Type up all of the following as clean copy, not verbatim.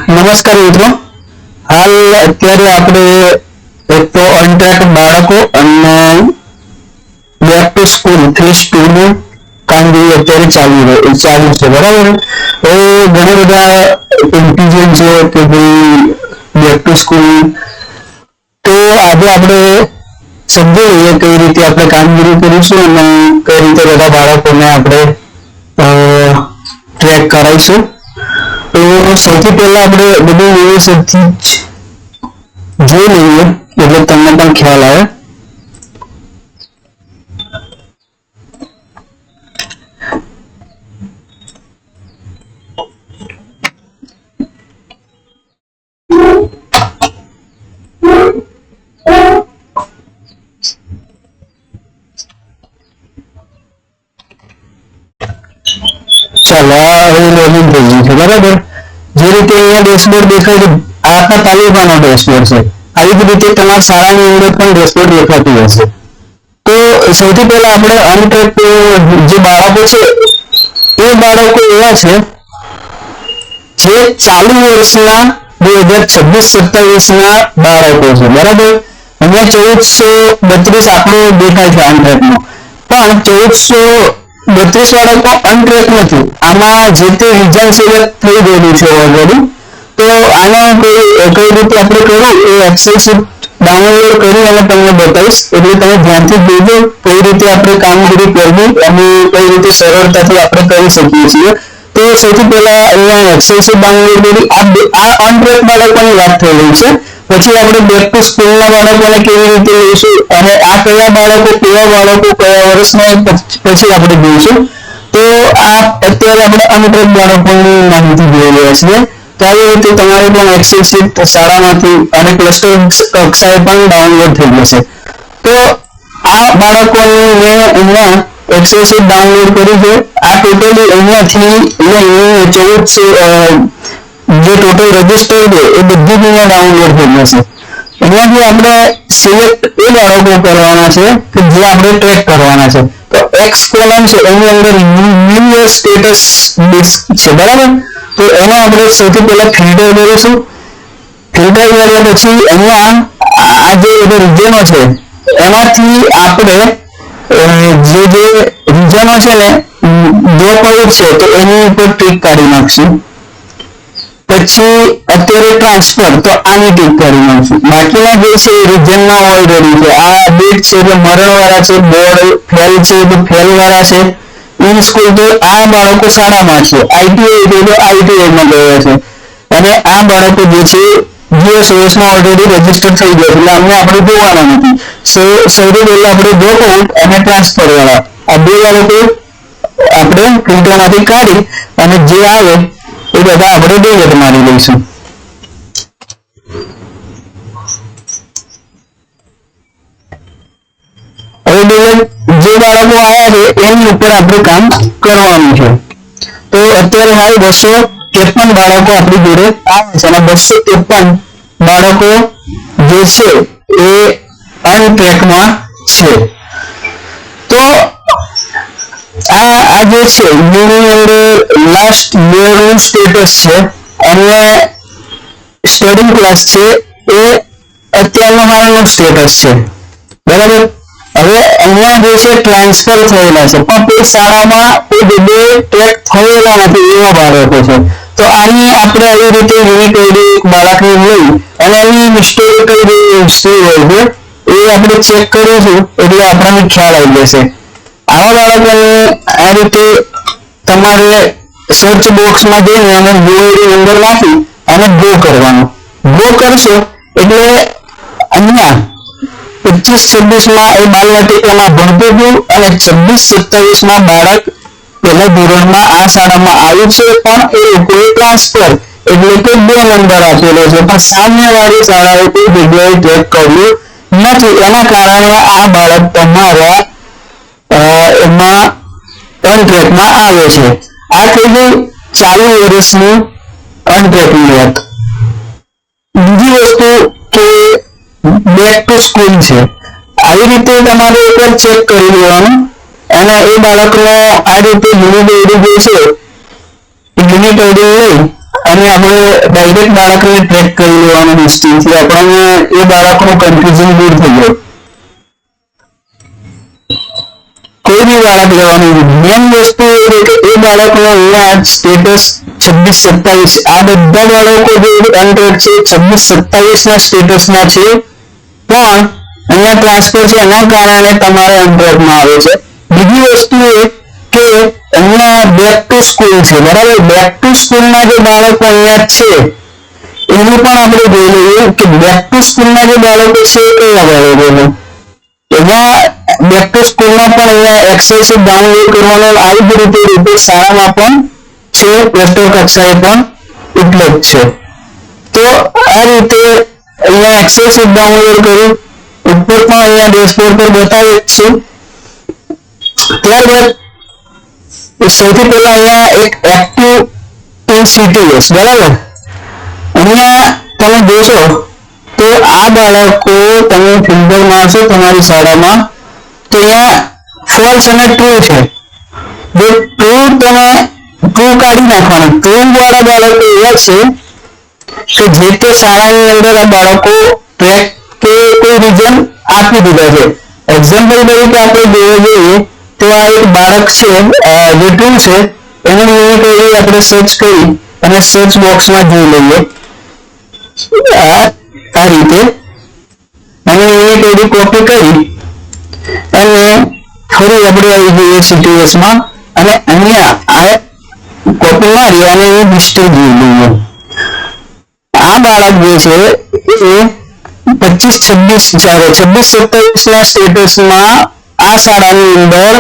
નમસ્કાર મિત્રો, હાલ અત્યારે આપણે એક તો અનટ્રેક બાળકો અને બેક ટુ સ્કૂલ ફેઝ 2 નું કામગીરી અત્યારે ચાલુ છે, બરાબર. એ ઘણા બધા કન્ફ્યુઝન છે કે ભાઈ બેક ટુ સ્કૂલ, તો આજે આપણે સમજી લઈએ કઈ રીતે આપણે કામગીરી કરીશું અને કઈ રીતે બધા બાળકોને આપણે ટ્રેક કરાવીશું. તો સૌથી પહેલા આપણે બધું વ્યવસ્થિતથી જોઈ લઈએ એટલે તમને પણ ખ્યાલ આવે. ચાલો, લોગિન થઈ ગયું છે, બરાબર. જે રીતે અહીંયા ડેશબોર્ડ દેખાય છે, આ આપણા તાલુકાનો ડેશબોર્ડ છે. આવી જ રીતે તમારા શાળાની અંદર પણ ડેશબોર્ડ દેખાતું હશે. તો સૌથી પહેલા આપણે અનટ્રેક જે બાળકો છે એ બાળકો એવા છે જે ચાલુ વર્ષના 2026-27 ના બાળકો છે, બરાબર. અહીંયા 1432 આંકડો દેખાય છે અનટ્રેકનો, પણ 1432 બાળકો અનટ્રેક નથી. આમાં જે તે રિઝન સિલેક્ટ થઈ ગયેલું છે ઓલરેડી. તો આમાં કઈ રીતે આપણે કરવું એ એક્સેલ શીટ ડાઉનલોડ કરી અને તમને બતાવીશ, એટલે તમે ધ્યાનથી જોજો કઈ રીતે આપણે કામગીરી કરવી અને કઈ રીતે સરળતાથી આપણે કરી શકીએ છીએ. તો સૌથી પહેલા અહીંયા એક્સેલ શીટ ડાઉનલોડ કરી આ અનટ્રેક બાળકોની વાત થઈ રહી છે. પછી આપણે બેક ટુ સ્કૂલના બાળકોને કેવી રીતે લઈશું અને આ કયા બાળકો કયા વર્ષના પછી આપણે જોઈશું. તો આ અત્યારે આપણે અનટ્રેક બાળકોની માહિતી જોઈ રહ્યા છીએ. તો આવી રીતે તમારે પણ એક્સેલ શીટ શાળામાંથી અને ક્લસ્ટર કક્ષાએ પણ ડાઉનલોડ થઈ જશે. તો આ બાળકોની મેં અહીંયા એક્સેલ શીટ ડાઉનલોડ કરી છે. આ ટોટલી અહીંયાથી 14 જે ટોટલ રજીસ્ટર છે એ બધી અહીંયા ડાઉનલોડ થઈ જશે. અહીંયાથી આપણે સિલેક્ટ એ બાળકો કરવાના છે કે જે આપણે ટ્રેક કરવાના છે. તો એક્સ કોલમ છે એની અંદર ન્યુ સ્ટેટસ છે, બરાબર. તો એમાં આપણે સૌથી પહેલા ફિલ્ટર કરીશું. ફિલ્ટર કર્યા પછી અહીંયા આ જે રિજનો છે એમાંથી આપણે જે રિજનો છે ને ડ્રોપ આઉટ છે તો એની ઉપર ટિક કાઢી નાખશું. પછી અત્યારે ટ્રાન્સફર, તો આની ટિક કરી નાખશું. બાકીના જે છે રિજનમાં ઓલરેડી છે. આ ડેટ છે તો મરણવાળા છે, બોર્ડ ફેલ છે તો ફેલ વાળા છે, ઇન સ્કૂલ તો આ બાળકો શાળામાં છે, આઈટીઆઈ તો આઈટીઆઈમાં ગયા છે, અને આ બાળકો જે છે GSOSમાં ઓલરેડી રજીસ્ટર થઈ ગયા એટલે અમને આપણે જોવાના નથી. સૌથી પહેલા આપણે ડ્રોપ આઉટ અને ટ્રાન્સફર વાળા આ બે બાળકો આપણે ફિલ્ટરમાંથી કાઢી અને જે આવે એ બધા આપણે ડિલીટ મારી લઈશું. હવે જે બાળકો આવ્યા છે એની ઉપર આપણે કામ કરવાનું છે. તો અત્યારે હાલ 253 બાળકો આપણી જોડે આવે છે અને 253 બાળકો જે છે એ અનટ્રેકમાં છે. તો આ જે છે યુની અંદર લાસ્ટ યરનું સ્ટેટસ છે અને સ્ટડી ક્લાસ છે એ અત્યારનો હાલનું સ્ટેટસ છે, બરાબર. હવે અહીંયા જે છે ટ્રાન્સફર થયેલા છે પણ કોઈ શાળામાં કોઈ જગ્યાએ ટ્રેક થયેલા નથી એવા બાળકો છે. તો આની આપણે આવી રીતે યુનિટ આઈડી બાળકને લઈ અને એની હિસ્ટોરિકલ હિસ્ટ્રી હોય છે એ આપણે ચેક કરીશું એટલે આપણને ખ્યાલ આવી જશે. આવા બાળકોને આ રીતે તમારે સર્ચ બોક્સમાં જઈને અને યુઆઈડી નંબર નાખી અને ગો કરવાનો. ગો કરશો એટલે અહીંયા 25-26માં એ બાલવાટિકામાં ભણતું હતું અને 26-27માં બાળક પહેલા ધોરણમાં આ શાળામાં આવ્યું છે પણ એ લોકોએ ટ્રાન્સફર એટલે કે 2 નંબર આપેલો છે પણ સામેવાળી શાળાએ કોઈ જગ્યાએ ટ્રેક કર્યું નથી. એના કારણે આ બાળક તમારા એમાં અનટ્રેકમાં આવે છે. આ થઈ ગઈ ચાલુ વર્ષની અનટ્રેકની વાત. બીજી વસ્તુ કે બેક ટુ સ્કૂલ છે. આવી રીતે તમારે એકવાર ચેક કરી લેવાનું અને એ બાળકનો આ રીતે યુનિટ આઈડી જે છે યુનિટ આઈડી લઈ અને આપણે ડાયરેક્ટ બાળકને ટ્રેક કરી લેવાનું ડિસ્ટન્સથી આપણને એ બાળકનું કન્ફ્યુઝન દૂર થઈ જાય. કોઈ બી બાળક લેવાનું મેન વસ્તુ એ છે કે એ બાળકનું અહીંયા સ્ટેટસ 26-27 આ બધા બાળકો જે અનટ્રેક છે 26-27 ના સ્ટેટસમાં છે, પણ અહીંયા ટ્રાન્સફર છે એના કારણે તમારે અનટ્રેકમાં આવે છે. બીજી વસ્તુ એ કે અહીંયા બેક ટુ સ્કૂલ છે, બરાબર. બેક ટુ સ્કૂલના જે બાળકો અહીંયા છે એનું પણ આપણે જોઈ લઈએ કે બેક ટુ સ્કૂલના જે બાળકો છે કયા બાળકો એમાં બેક ટુ સ્કૂલમાં પણ અહીંયા એક્સેસ ડાઉનલોડ કરવાનો આવી જ રીતે શાળામાં પણ છે, પ્લસ્ટર કક્ષાએ પણ ઉપલબ્ધ છે. તો આ રીતે અહીંયા એક્સેસ ડાઉનલોડ કરી ઉપર પણ અહીંયા ડેશબોર્ડ પર બતાવે છે. ત્યારબાદ સૌથી પહેલા અહીંયા એક એક્ટિવ ઇન CTS, બરાબર. અહીંયા તમે જોશો તો આ બાળકો તમે ફિલ્ટર મારશો તમારી શાળામાં તો અહીંયા ફોલ્સ અને ટ્રુ છે. જો ટ્રુ તમે ટ્રુ કાઢી નાખવાનું. ટ્રુ વાળા બાળકો એવા છે કે જે તે શાળાની અંદર આ બાળકો ટ્રેક કે કોઈ રીઝન આપી દીધા છે. એક્ઝામ્પલ તરીકે આપણે જોવા જઈએ તો આ એક બાળક છે જે ટ્રુ છે એનું યુનિક આઈડી આપણે સર્ચ કરી અને સર્ચ બોક્સમાં જોઈ લઈએ આ રીતે અને યુનિક આઈડી કોપી કરી અને ફરી આપણે આવી જઈએ CTS-માં અને અહીંયા આ કોપી મારી અને એની હિસ્ટ્રી જોઈ લઈએ. આ બાળક જે છે એ 26-27 ના સ્ટેટસમાં આ શાળાની અંદર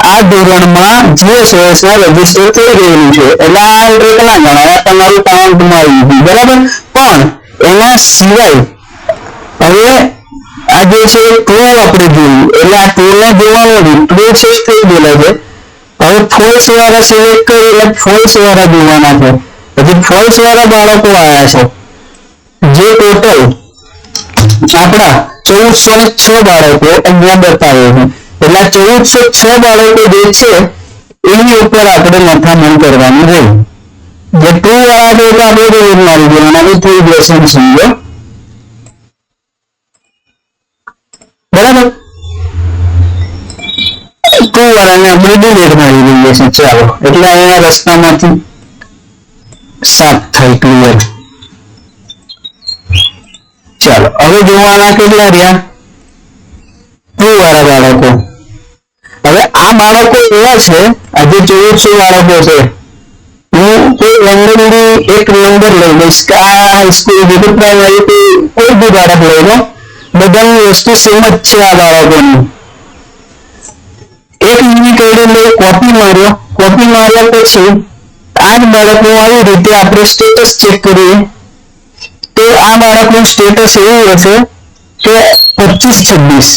આ ધોરણમાં GSOS ના રજીસ્ટર થઈ ગયેલું છે, એટલે આ અનટ્રેક ના ગણાય, તમારું કાઉન્ટ મારી દીધું, બરાબર. પણ એના સિવાય હવે આ જે છે ટ્રુ આપણે જોયું એટલે આ ટ્રુ ને જોવાનું ટ્રુ છે થઈ ગયેલા છે. હવે ફોલ્સ વાળા સિલેક્ટ કરી એટલે ફોલ્સ વાળા જોવાના છે. પછી ફોલ્સ વાળા બાળકો આવ્યા છે જે ટોટલ આપણા 1406 બાળકો અહીંયા બતાવે છે. એટલે 1406 બાળકો જે છે એની ઉપર આપણે મથામણ કરવાનું રહ્યું. જે ટ્રુ વાળા છે તો આપણે જોઈ મારી દેવાના થઈ જશે સમજો, બરાબર. ટ્રુ વાળાને આપણે ડિલીટ મારી દઈએ છીએ. ચાલો એટલે અહીંયા રસ્તામાંથી સાફ થાય ક્લિયર. ચાલો હવે જોવાના કેટલા રહ્યા ટ્રુ વાળા બાળકો. હવે આ બાળકો એવા છે આજે 1400 બાળકો છે. હું કોઈ રેન્ડમલી એક નંબર લઈ લઈશ કે આ હાઈસ્કૂલ જેટલું પ્રાઇમરી કોઈ બી બાળક લઈ લો, બધાની વસ્તુ સેમ જ છે. આ બાળકોની એક યુનિક આઈડી લઈ કોપી માર્યો. કોપી માર્યા પછી આ જ બાળકનું આવી રીતે આપણે સ્ટેટસ ચેક કરીએ તો આ બાળકનું સ્ટેટસ એવું હશે કે 25-26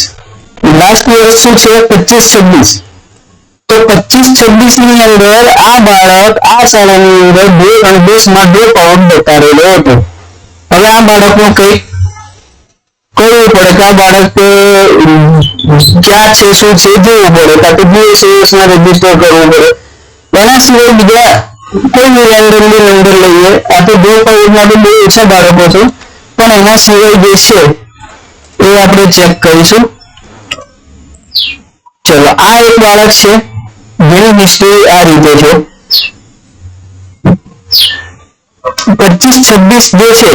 લાસ્ટ વર્ષ શું છે 25-26. તો 25-26 ની અંદર આ બાળક આ શાળાની અંદર 2 અને 10માં 2 પાઉન્ડ બતાવેલો હતો. હવે આ બાળકનું કંઈક કરવું પડે કે આ બાળક ક્યાં છે શું છે જોવું પડે, કાં તો GSOS-માં રજીસ્ટર કરવું પડે. એના સિવાય બીજા કોઈ બી રેન્ડમલી નંબર લઈએ. આ તો 2 પાઉન્ડમાં તો બહુ ઓછા બાળકો છે, પણ એના સિવાય જે છે એ આપણે ચેક કરીશું. ચલો આ એક બાળક છે જેની હિસ્ટ્રી આ રીતે છે. 25-26 જે છે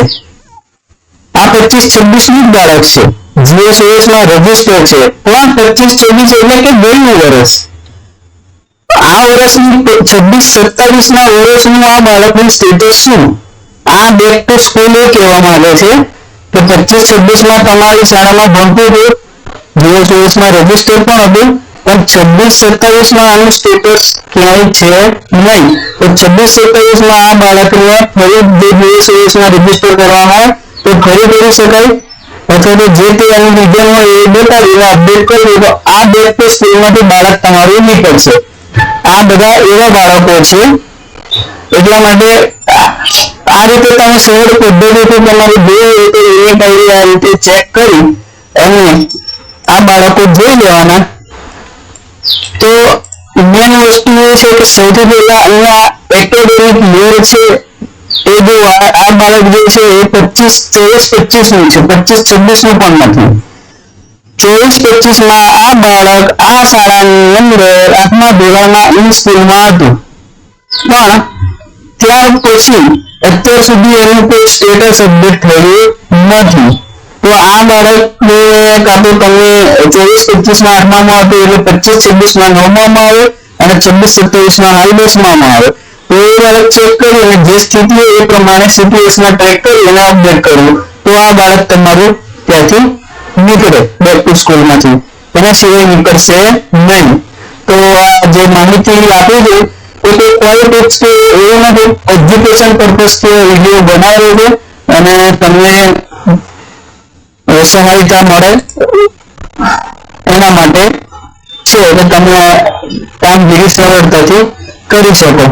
આ 25-26 નું બાળક છે, GSOS-માં રજીસ્ટર છે, પણ 25-26 એટલે કે ગયું વર્ષ. આ વર્ષની 26-27 ના વર્ષનું આ બાળકનું સ્ટેટસ શું? આ બેક ટુ સ્કૂલ એ કહેવામાં આવે છે કે 25-26માં તમારી શાળામાં ભણતું હતું, GSOS-માં રજીસ્ટર પણ હતું, પણ 26-27માં આનું સ્ટેટસ ક્યાંય છે નહીં. તો 26-27માં આ બાળકને ફરી GSOS-માં રજીસ્ટર કરવામાં આવે તો ફરી કરી શકાય, અથવા તો જે તે એનું રીઝન હોય એ બતાવીને અપડેટ કરી તો આ બેક ટુ સ્કૂલમાંથી બાળક તમારું નીકળશે. આ બધા એવા બાળકો છે. એટલા માટે આ રીતે તમે સરળ પદ્ધતિથી તમારી બે રીતે યુનિક આઈડી આ રીતે ચેક કરી અને આ બાળકો જોઈ લેવાના. તો મેન વસ્તુ એ છે કે સૌથી પહેલા અહીંયા એકેડેમિક યર છે એ જો આ બાળક જે છે એ 24-25 નું છે, 25-26 નું પણ નથી. 24-25 માં આ બાળક આ શાળાની અંદર 8મા ધોરણમાં ઈ સ્કૂલમાં હતું, પણ ત્યાર પછી અત્યાર સુધી એનું કોઈ સ્ટેટસ અપડેટ થયું નથી. તો આ બાળકને કાં તો તમે 24-25 માં 8મામાં હતું એટલે 25-26 માં 9મામાં આવે અને 26-27 માં હાલ 10મામાં આવે. તો એ બાળક ચેક કરી અને જે સ્થિતિ હોય એ પ્રમાણે CPS માં ટ્રેક કરી અને અપડેટ કરવું, તો આ બાળક તમારું ત્યાંથી નીકળે બેક ટુ સ્કૂલમાંથી, એના સિવાય નીકળશે નહીં. તો આ જે માહિતી આપી છે એ ક્વોલિટીક્સ કે એવું નથી, એજ્યુકેશન પર્પઝ કે વિડીયો બનાવેલો છે અને તમને સહાયતા મળે એના માટે છે, એટલે તમે કામગીરી સરળતાથી કરી શકો.